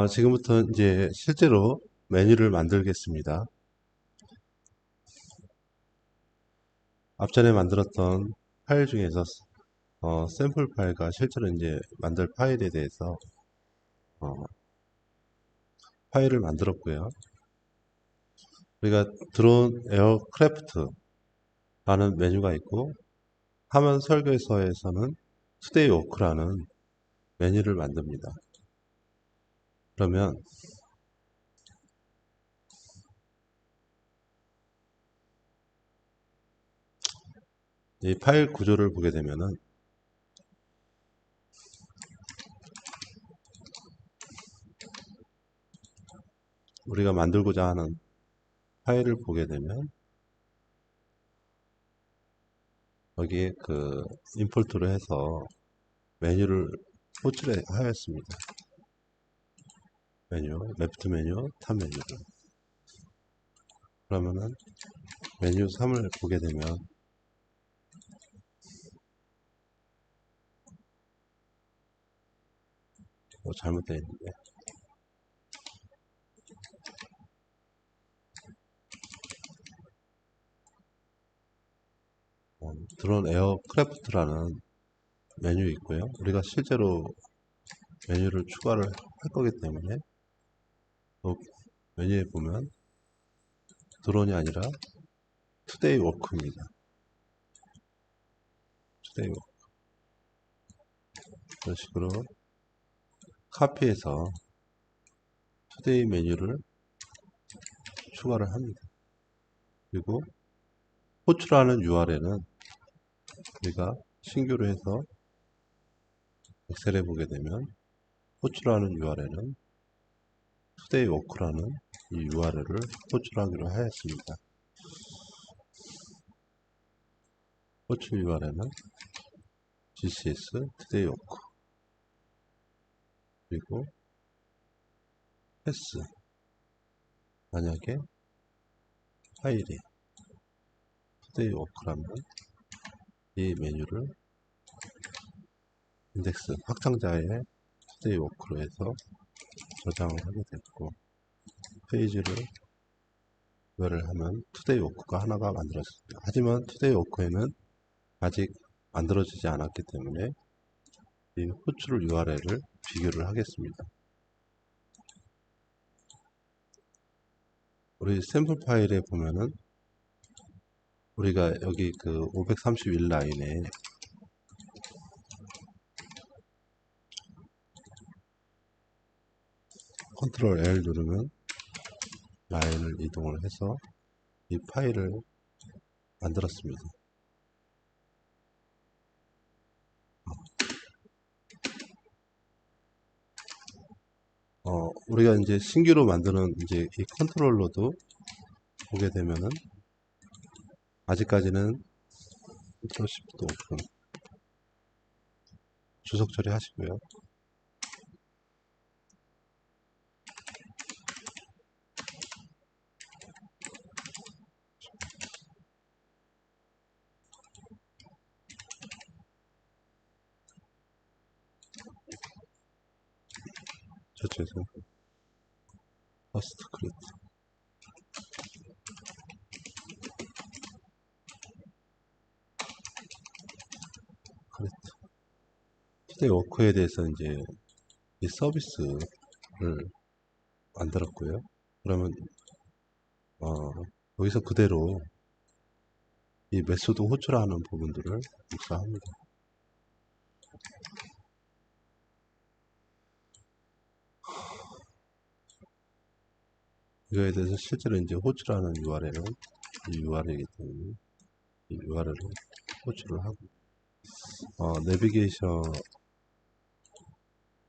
지금부터 이제 실제로 메뉴를 만들겠습니다. 앞전에 만들었던 파일 중에서 샘플 파일과 실제로 이제 만들 파일에 대해서 어, 파일을 만들었고요. 우리가 드론 에어크래프트라는 메뉴가 있고 화면 설계서에서는 투데이 워크라는 메뉴를 만듭니다. 그러면 이 파일 구조를 보게 되면은 우리가 만들고자 하는 파일을 보게 되면 여기에 그 임포트를 해서 메뉴를 호출을 하였습니다. 메뉴, 레프트 메뉴, 탑 메뉴를. 그러면은 메뉴 3을 보게 되면 잘못되어 있는데 드론 에어크래프트라는 메뉴 있고요. 우리가 실제로 메뉴를 추가를 할 거기 때문에 또 메뉴에 보면 드론이 아니라 투데이 워크입니다. 투데이 워크. 이런 식으로 카피해서 투데이 메뉴를 추가를 합니다. 그리고 호출하는 URL은 우리가 신규로 해서 엑셀에 보게 되면 호출하는 URL은 투데이 워크라는 이 URL을 호출하기로 하였습니다. 호출 URL은 GCS 투데이 워크 그리고 패스 만약에 파일이 투데이 워크라면 이 메뉴를 인덱스 확장자의 투데이 워크로 해서 저장을 하게 됐고 페이지를 구별을 하면 투데이 워크가 하나가 만들어졌습니다. 하지만 투데이 워크에는 아직 만들어지지 않았기 때문에 이 호출 URL을 비교를 하겠습니다. 우리 샘플 파일에 보면은 우리가 여기 그 531 라인에 컨트롤 L 누르면 라인을 이동을 해서 이 파일을 만들었습니다. 우리가 이제 신규로 만드는 이제 이 컨트롤러도 보게 되면은 아직까지는 컨트롤 시프트 오픈 주석 처리 하시고요. 저쪽에서 퍼스트 크리트 투데이 워크에 대해서 이제 이 서비스를 만들었고요. 그러면 여기서 그대로 이 메소드 호출하는 부분들을 묵사합니다. 이거에 대해서 실제로 이제 호출하는 URL은 이 URL이기 때문에 이 URL을 호출을 하고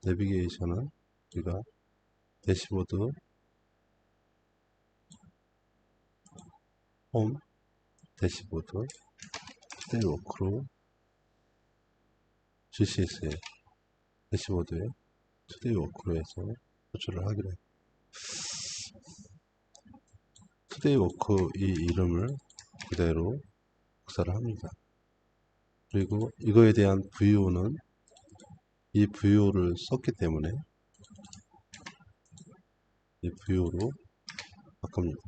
내비게이션은 우리가 대시보드 홈 대시보드 투데이 워크로 GCS에 대시보드에 투데이 워크로 해서 호출을 하기로 해요. 투데이 워크 이 이름을 그대로 복사를 합니다. 그리고 이거에 대한 VO는 이 VO를 썼기 때문에 이 VO로 바꿉니다.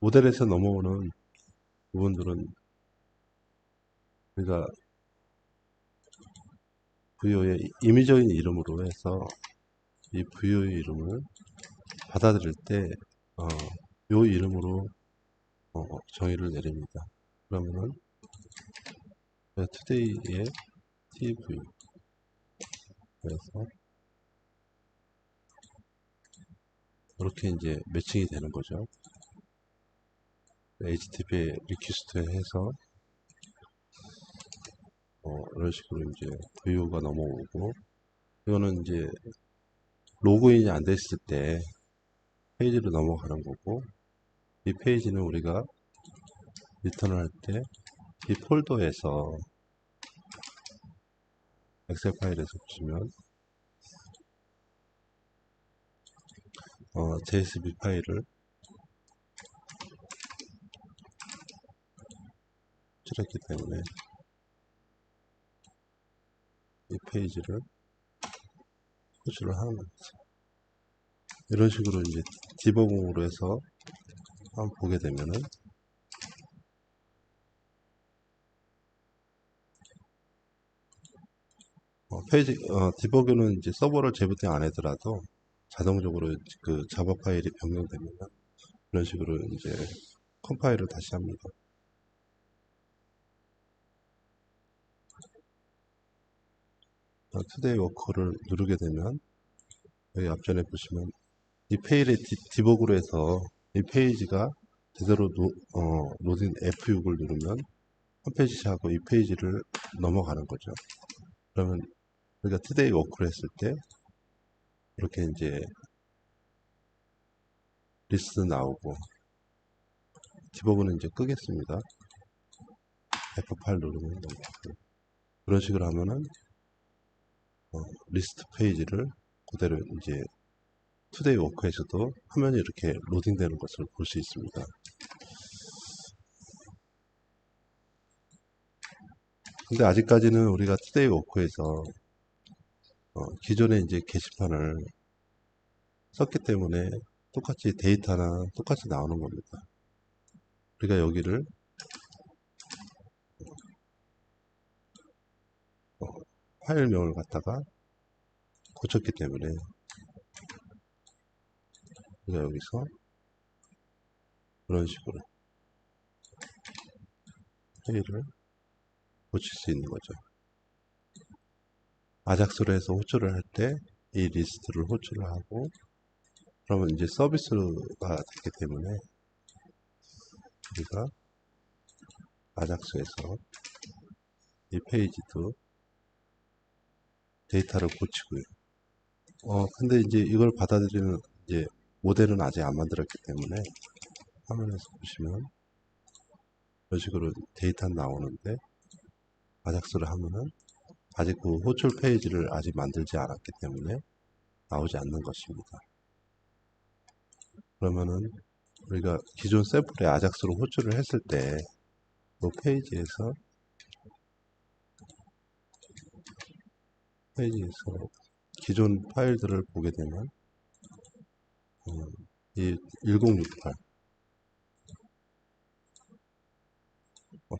모델에서 넘어오는 부분들은 우리가 VO의 임의적인 이름으로 해서 이 VO의 이름을 받아들일 때 요 이름으로 정의를 내립니다. 그러면은 today의 TV 그래서 이렇게 이제 매칭이 되는 거죠. HTTP 리퀘스트에 해서 이런 식으로 이제 VO가 넘어오고, 이거는 이제 로그인이 안 됐을 때 페이지로 넘어가는 거고, 이 페이지는 우리가 리턴을 할 때 이 폴더에서 엑셀 파일에서 보시면 JSB 파일을 출했기 때문에 이 페이지를 호출을 하는 겁니다. 이런 식으로 이제 디버깅으로 해서 한번 보게 되면은 디버그는 이제 서버를 재부팅 안 하더라도 자동적으로 그 자바 파일이 변경되면 이런 식으로 이제 컴파일을 다시 합니다. 투데이 워커를 누르게 되면 여기 앞전에 보시면 이 페일의 디버그로 해서 이 페이지가 제대로 로딩 F6을 누르면 홈페이지하고 이 페이지를 넘어가는 거죠. 그러면 우리가 투데이 워크를 했을 때 이렇게 이제 리스트 나오고, 디버그는 이제 끄겠습니다. F8 누르면 넘어가고, 그런 식으로 하면은 리스트 페이지를 그대로 이제 투데이 워크에서도 화면이 이렇게 로딩되는 것을 볼 수 있습니다. 근데 아직까지는 우리가 투데이 워크에서 기존의 이제 게시판을 썼기 때문에 똑같이 데이터나 똑같이 나오는 겁니다. 우리가 여기를 파일명을 갖다가 고쳤기 때문에 우리가 여기서 그런 식으로 페일을 고칠 수 있는 거죠. 아작스로 해서 호출을 할 때 이 리스트를 호출을 하고, 그러면 이제 서비스가 되기 때문에 우리가 아작스에서 이 페이지도 데이터를 고치고요. 근데 이제 이걸 받아들이는 이제 모델은 아직 안 만들었기 때문에 화면에서 보시면 이런 식으로 데이터 나오는데, 아작스를 하면은 아직 그 호출 페이지를 아직 만들지 않았기 때문에 나오지 않는 것입니다. 그러면은 우리가 기존 샘플에 아작스로 호출을 했을 때 그 페이지에서 기존 파일들을 보게 되면 이 1068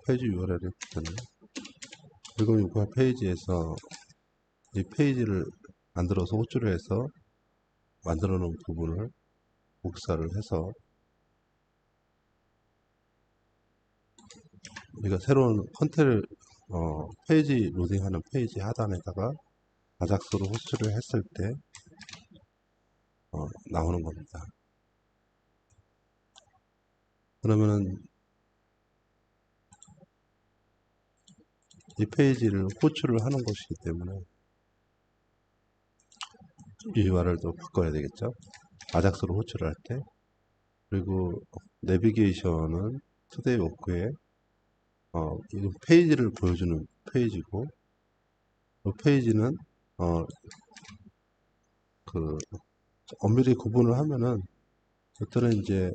페이지 URL을 보면 1068 페이지에서 이 페이지를 만들어서 호출을 해서 만들어 놓은 부분을 복사를 해서 우리가 새로운 컨텐츠 페이지 로딩하는 페이지 하단에다가 아작스로 호출을 했을 때 나오는 겁니다. 그러면은 이 페이지를 호출을 하는 것이기 때문에 이 URL도 바꿔야 되겠죠. 아작스로 호출할 때. 그리고 내비게이션은 투데이 워크에 이 페이지를 보여주는 페이지고, 이 페이지는 그 엄밀히 구분을 하면은 어떤 이제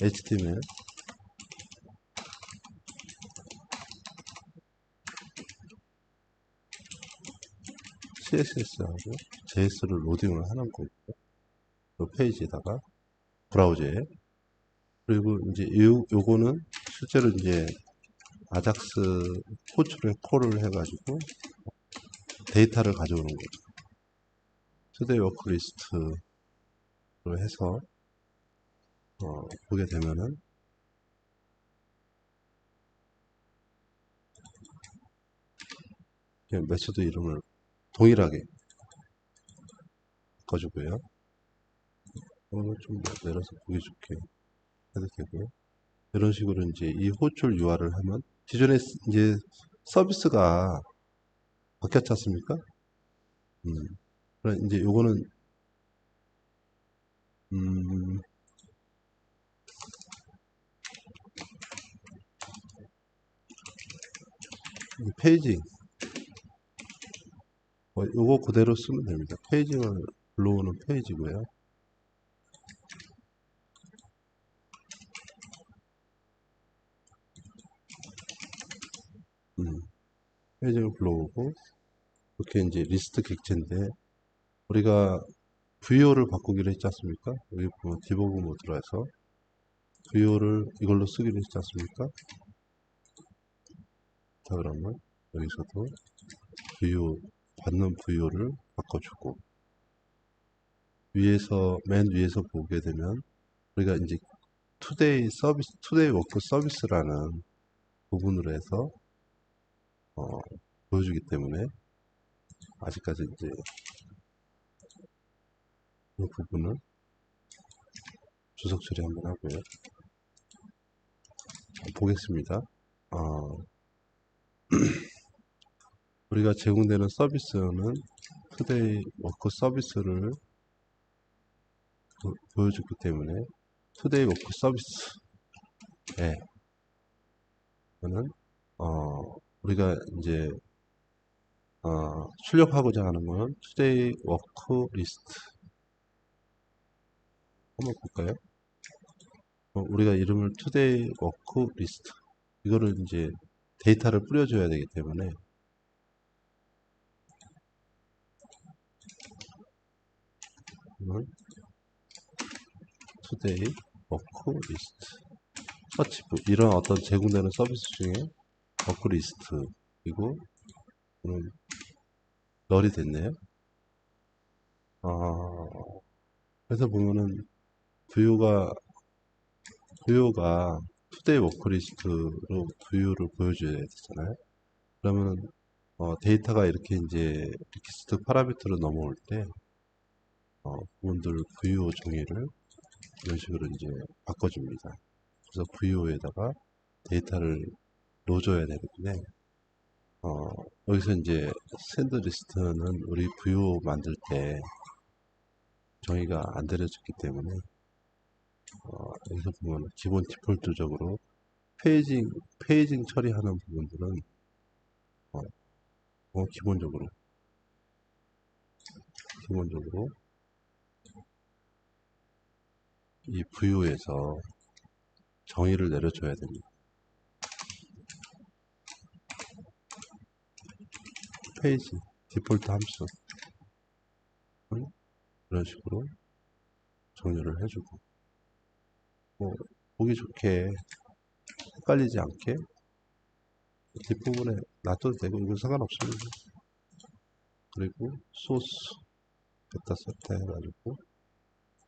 HTML, CSS하고 JS를 로딩을 하는 거고, 이 페이지에다가 브라우저에. 그리고 이제 요거는 실제로 이제 아작스 호출에 콜을 해가지고 데이터를 가져오는 거죠. 투데이 워크 리스트로 해서 보게 되면은 그냥 메소드 이름을 동일하게 바꿔주고요. 이걸 좀 내려서 보기 좋게 해도 되고요. 이런 식으로 이제 이 호출 UR을 하면 기존에 이제 서비스가 바뀌었지 않습니까? 그럼 이제 요거는 페이지 요거 그대로 쓰면 됩니다. 페이징을 불러오는 페이지고요. 페이징을 불러오고 이렇게 이제 리스트 객체인데 우리가 VO를 바꾸기로 했지 않습니까? 여기 보면 디버그 모드라서 VO를 이걸로 쓰기로 했지 않습니까? 자, 그러면 여기서도 VO 받는 VO를 바꿔주고 위에서 맨 위에서 보게 되면 우리가 이제 투데이 서비스, 투데이 워크 서비스라는 부분으로 해서 보여주기 때문에 아직까지 이제 이 부분은 주석 처리 한번 하고요. 보겠습니다. 우리가 제공되는 서비스는 투데이 워크 서비스를 보여주기 때문에 투데이 워크 서비스에 는 우리가 이제 출력하고자 하는 것은 투데이 워크 리스트 한번 볼까요? 우리가 이름을 투데이 워크 리스트 이거를 이제 데이터를 뿌려줘야 되기 때문에 투데이 워크 리스트 서치부 이런 어떤 제공되는 서비스 중에 워크 리스트 그리고 널이 됐네요. 그래서 보면은 VO가 투데이 워크 리스트로 VO를 보여줘야 되잖아요. 그러면 데이터가 이렇게 이제 리퀴스트 파라미터로 넘어올 때 부분들 VO 종이를 이런 식으로 이제 바꿔줍니다. 그래서 VO에다가 데이터를 넣어줘야 되는데 여기서 이제 샌드 리스트는 우리 VO 만들 때 정의가 안 내려졌기 때문에 여기서 보면 기본 디폴트적으로 페이징 처리하는 부분들은 기본적으로 이 VO에서 정의를 내려줘야 됩니다. 페이지 디폴트 함수 이런 식으로 정의를 해주고 보기 좋게 헷갈리지 않게 뒷부분에 놔둬도 되고 이건 상관없습니다. 그리고 소스 베타 세트 해가지고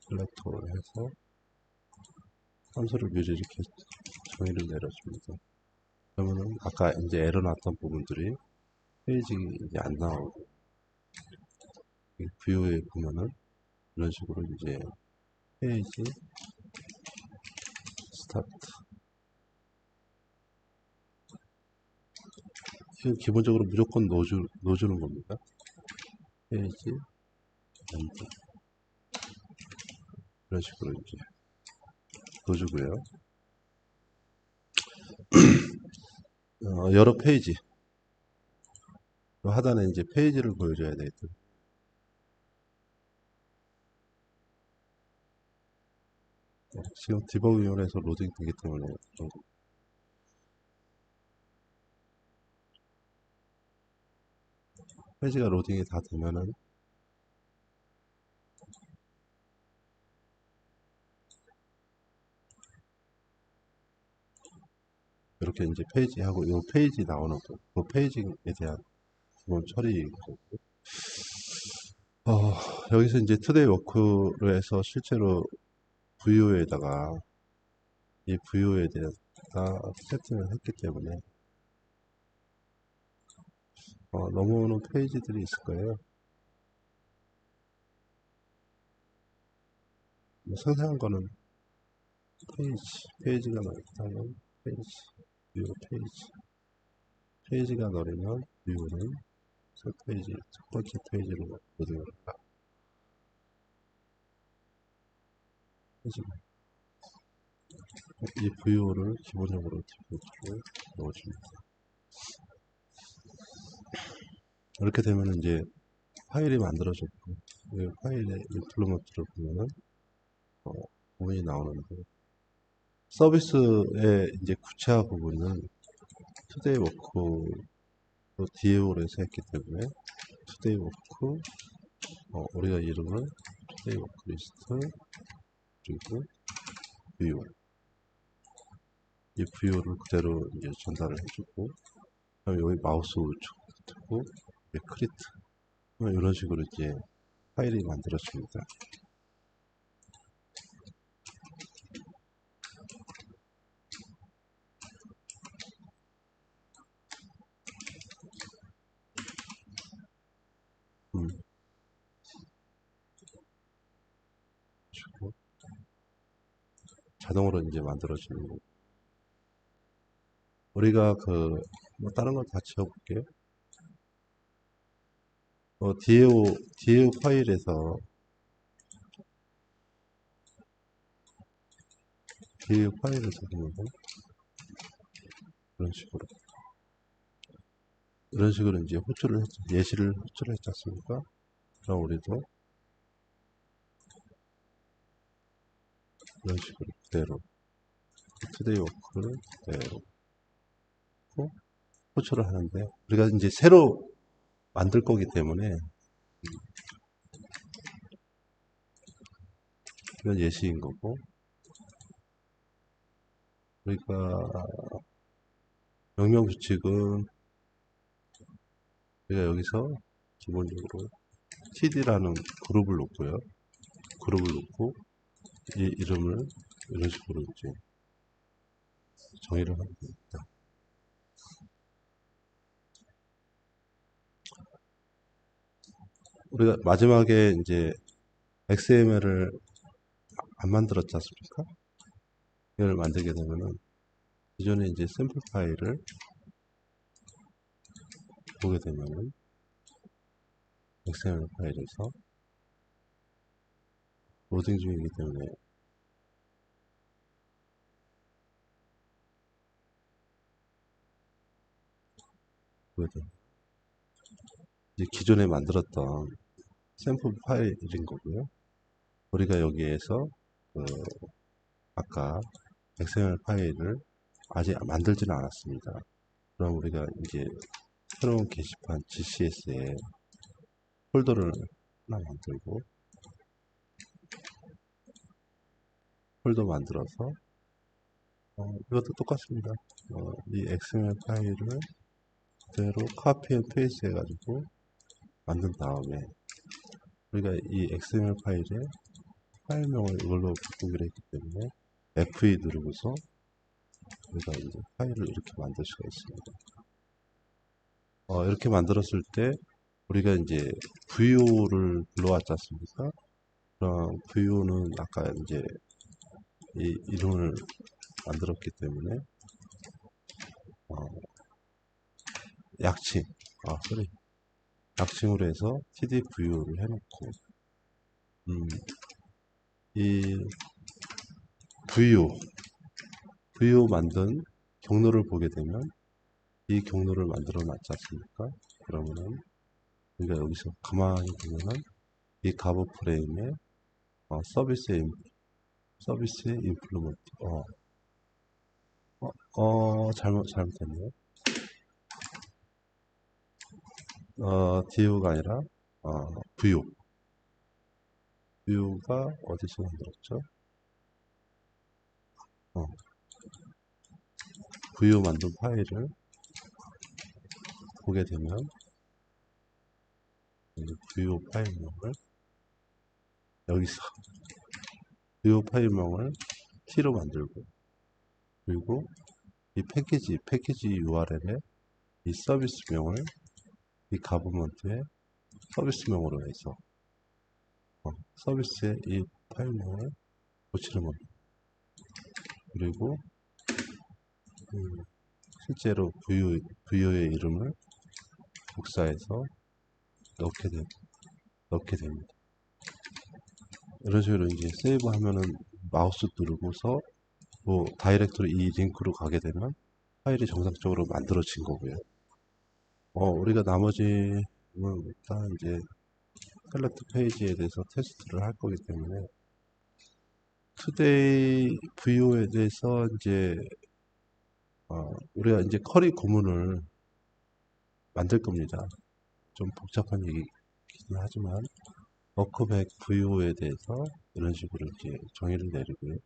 셀렉터를 해서 함수를 미리 이렇게 정의를 내려줍니다. 그러면은 아까 이제 에러 났던 부분들이 페이지 이제 안 나오고 뷰에 보면은 이런 식으로 이제 페이지 스타트 기본적으로 무조건 넣어주는 겁니다. 페이지, 엔드. 이런 식으로 이제 넣어주고요. 여러 페이지. 하단에 이제 페이지를 보여줘야 되겠죠. 지금 디버깅을 해서 로딩 되기 때문에 좀 페이지가 로딩이 다 되면은 이렇게 이제 페이지하고 이 페이지 나오는 거, 그 페이지에 대한 기본 처리이고, 여기서 이제 투데이 워크를 해서 실제로 VO에다가 이 VO에 대해서 다 세팅을 했기 때문에 넘어오는 페이지들이 있을 거예요. 생생한 거는 페이지가 나타나면 뷰 페이지가 너리면 뷰는 첫 번째 페이지로 로딩을 한다. 이 VO를 기본적으로 디폴트로 넣어줍니다. 이렇게 되면 이제 파일이 만들어졌고, 이 파일의 임플리먼트를 보면은 부분이 나오는데, 서비스의 이제 구체화 부분은 투데이 워크 DAO로 해서 했기 때문에 투데이 워크 우리가 이름을 투데이 워크 리스트 그리고 VO 이 VO를 그대로 이제 전달을 해주고, 그다음에 여기 마우스 우측 두고 크리트 이런 식으로 이제 파일이 만들어집니다. 자동으로 이제 만들어지는 거. 우리가 뭐 다른 걸 다 지워볼게요. DAO 파일에서 보면 이런 식으로 이제 예시를 호출을 했지 않습니까? 그럼 우리도 이런 식으로 그대로 투데이 워크를 그대로 호출을 하는데, 우리가 이제 새로 만들 거기 때문에 이건 예시인 거고, 우리가 명령 규칙은 우리가 여기서 기본적으로 td라는 그룹을 놓고요. 이 이름을 이런 식으로 이제 정의를 하게 됩니다. 우리가 마지막에 이제 XML을 안 만들었지 않습니까? 이걸 만들게 되면은 기존에 이제 샘플 파일을 보게 되면은 XML 파일에서 로딩 중이기 때문에 이제 기존에 만들었던 샘플 파일인 거고요. 우리가 여기에서 아까 XML 파일을 아직 만들지는 않았습니다. 그럼 우리가 이제 새로운 게시판 GCS에 폴더를 하나 만들고 폴더 만들어서 이것도 똑같습니다. 이 XML 파일을 그대로 카피 앤 페이스트 해가지고 만든 다음에 우리가 이 XML 파일에 파일명을 이걸로 바꾸기로 했기 때문에 F2 누르고서 우리가 이제 파일을 이렇게 만들 수가 있습니다. 이렇게 만들었을 때 우리가 이제 VO를 불러왔지 않습니까? 그럼 VO는 아까 이제 이 이름을 만들었기 때문에 약칭, 소리. 약칭으로 해서 td vu를 해놓고, 이 vu 만든 경로를 보게 되면 이 경로를 만들어 놨지 않습니까? 그러면은 우리가 여기서 가만히 보면은 이 가브 프레임에 서비스의 인플루먼트 잘못했네요. DU가 아니라 VU가 어디서 만들었죠? VU 만든 파일을 보게 되면 VU 파일명을 여기서 VU 파일명을 T로 만들고, 그리고 이 패키지 URL에 이 서비스명을 이 가버먼트의 서비스명으로 해서 서비스의 이 파일명을 고치는 겁니다. 그리고 실제로 VU의 이름을 복사해서 넣게 됩니다. 이런 식으로 이제 세이브 하면은 마우스 누르고서 다이렉트로 이 링크로 가게 되면 파일이 정상적으로 만들어진 거고요. 우리가 나머지는 일단 이제 셀렉트 페이지에 대해서 테스트를 할 거기 때문에 투데이 VO에 대해서 이제 우리가 이제 쿼리 구문을 만들 겁니다. 좀 복잡한 얘기긴 하지만 워크백 VO에 대해서 이런 식으로 이제 정의를 내리고요.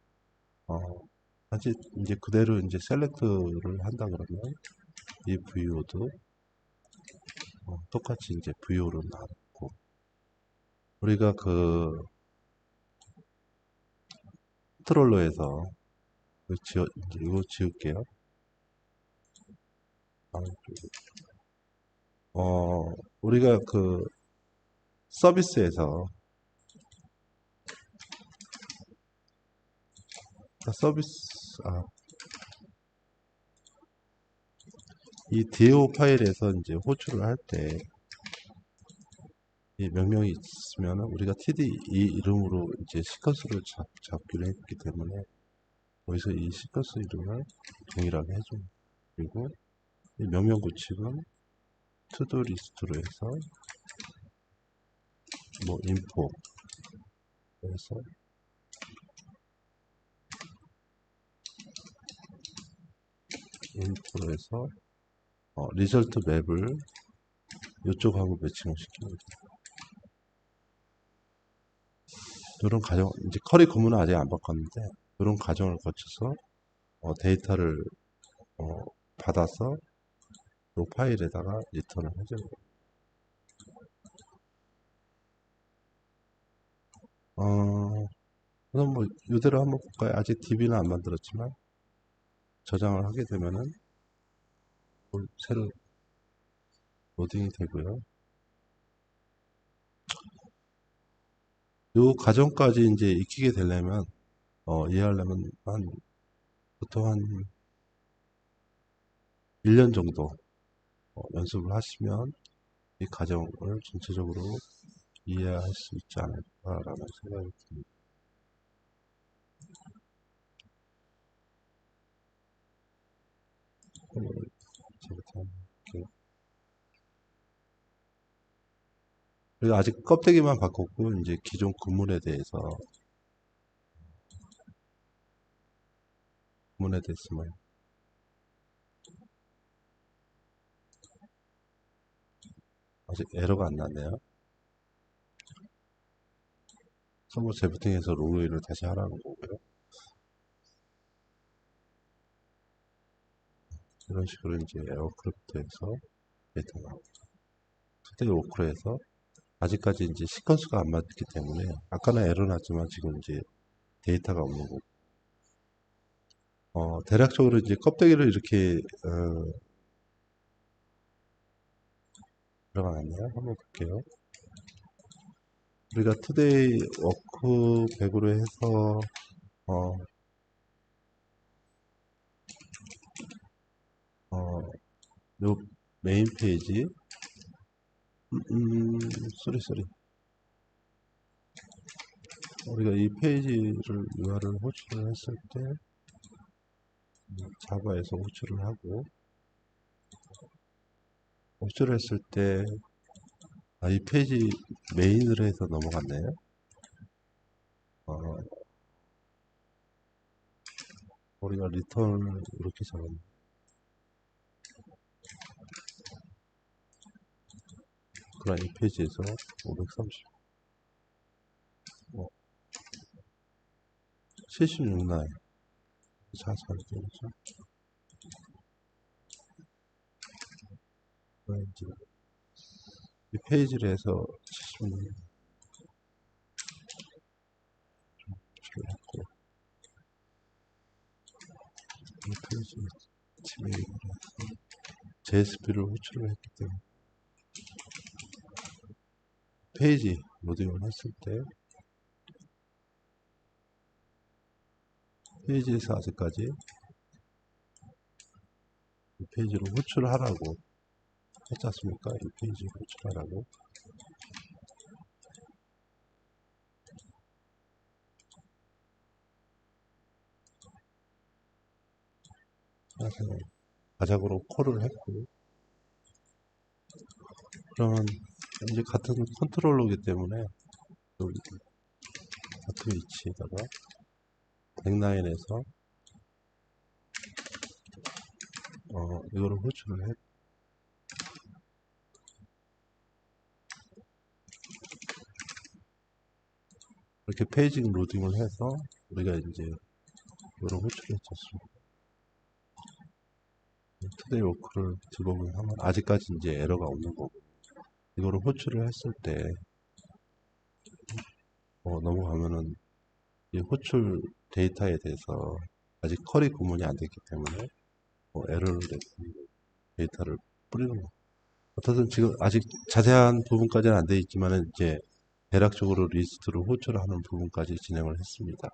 사실 이제 그대로 이제 셀렉트를 한다 그러면 이 VO도 똑같이 이제 VO로 나왔고, 우리가 그 컨트롤러에서 이제 이거 지울게요. 우리가 그 서비스에서 이 DAO 파일에서 이제 호출을 할 때 이 명령이 있으면 우리가 td 이 이름으로 이제 시퀀스를 잡기로 했기 때문에 여기서 이 시퀀스 이름을 동일하게 해줍니다. 그리고 이 명령 구축은 투도 리스트로 해서 인포 해서 인포로 해서 리절트 맵을 이쪽하고 매칭을 시킵니다. 이런 과정, 이제 쿼리 구문은 아직 안 바꿨는데 이런 과정을 거쳐서 데이터를 받아서 이 파일에다가 리턴을 해줘요. 그럼 이대로 한번 볼까요? 아직 DB는 안 만들었지만 저장을 하게 되면은 새로 로딩이 되고요. 이 과정까지 이제 익히게 되려면 이해하려면 보통 한 1년 정도 연습을 하시면 이 과정을 전체적으로 이해할 수 있지 않을까라는 생각이 듭니다. 그리고 아직 껍데기만 바꿨고 이제 기존 구문에 대해서만 아직 에러가 안 났네요. 서버 재부팅해서 로그인을 다시 하라는 거고요. 이런 식으로 이제 에어크래프트에서 데이터가 나옵니다. 투데이 워크로에서 아직까지 이제 시퀀스가 안 맞기 때문에 아까는 에러 났지만 지금 이제 데이터가 없는 거고, 대략적으로 이제 껍데기를 이렇게 들어가네요. 한번 볼게요. 우리가 투데이 워크백으로 해서 요 메인 페이지, 쏘리. 우리가 이 페이지를 UR을 호출을 했을 때, 자바에서 호출을 하고, 호출을 했을 때, 이 페이지 메인으로 해서 넘어갔네요. 우리가 리턴을 이렇게 잡았네. 그럼 이 페이지에서 530, 76라인. 잘 되죠. 이 페이지를 해서 76라인 했고, 이 페이지 지메일을 해서 JSP를 호출을 했기 때문에 페이지 로딩을 했을 때 페이지에서 아직까지 이 페이지를 호출하라고 했지 않습니까? 이 페이지를 호출하라고. 그래서 가작으로 콜을 했고, 그러면 이제 같은 컨트롤러이기 때문에 여기 같은 위치에다가 백라인에서 이거를 호출을 했고, 이렇게 페이지 로딩을 해서 우리가 이제 이거를 호출을 했었습니다. 투데이 워크를 디버깅하면 아직까지 이제 에러가 없는 거고, 이거를 호출을 했을 때 넘어가면은 이 호출 데이터에 대해서 아직 쿼리 구문이 안 됐기 때문에 에러를 내고 데이터를 뿌리는 거. 어쨌든 지금 아직 자세한 부분까지는 안 돼 있지만은 이제 대략적으로 리스트를 호출하는 부분까지 진행을 했습니다.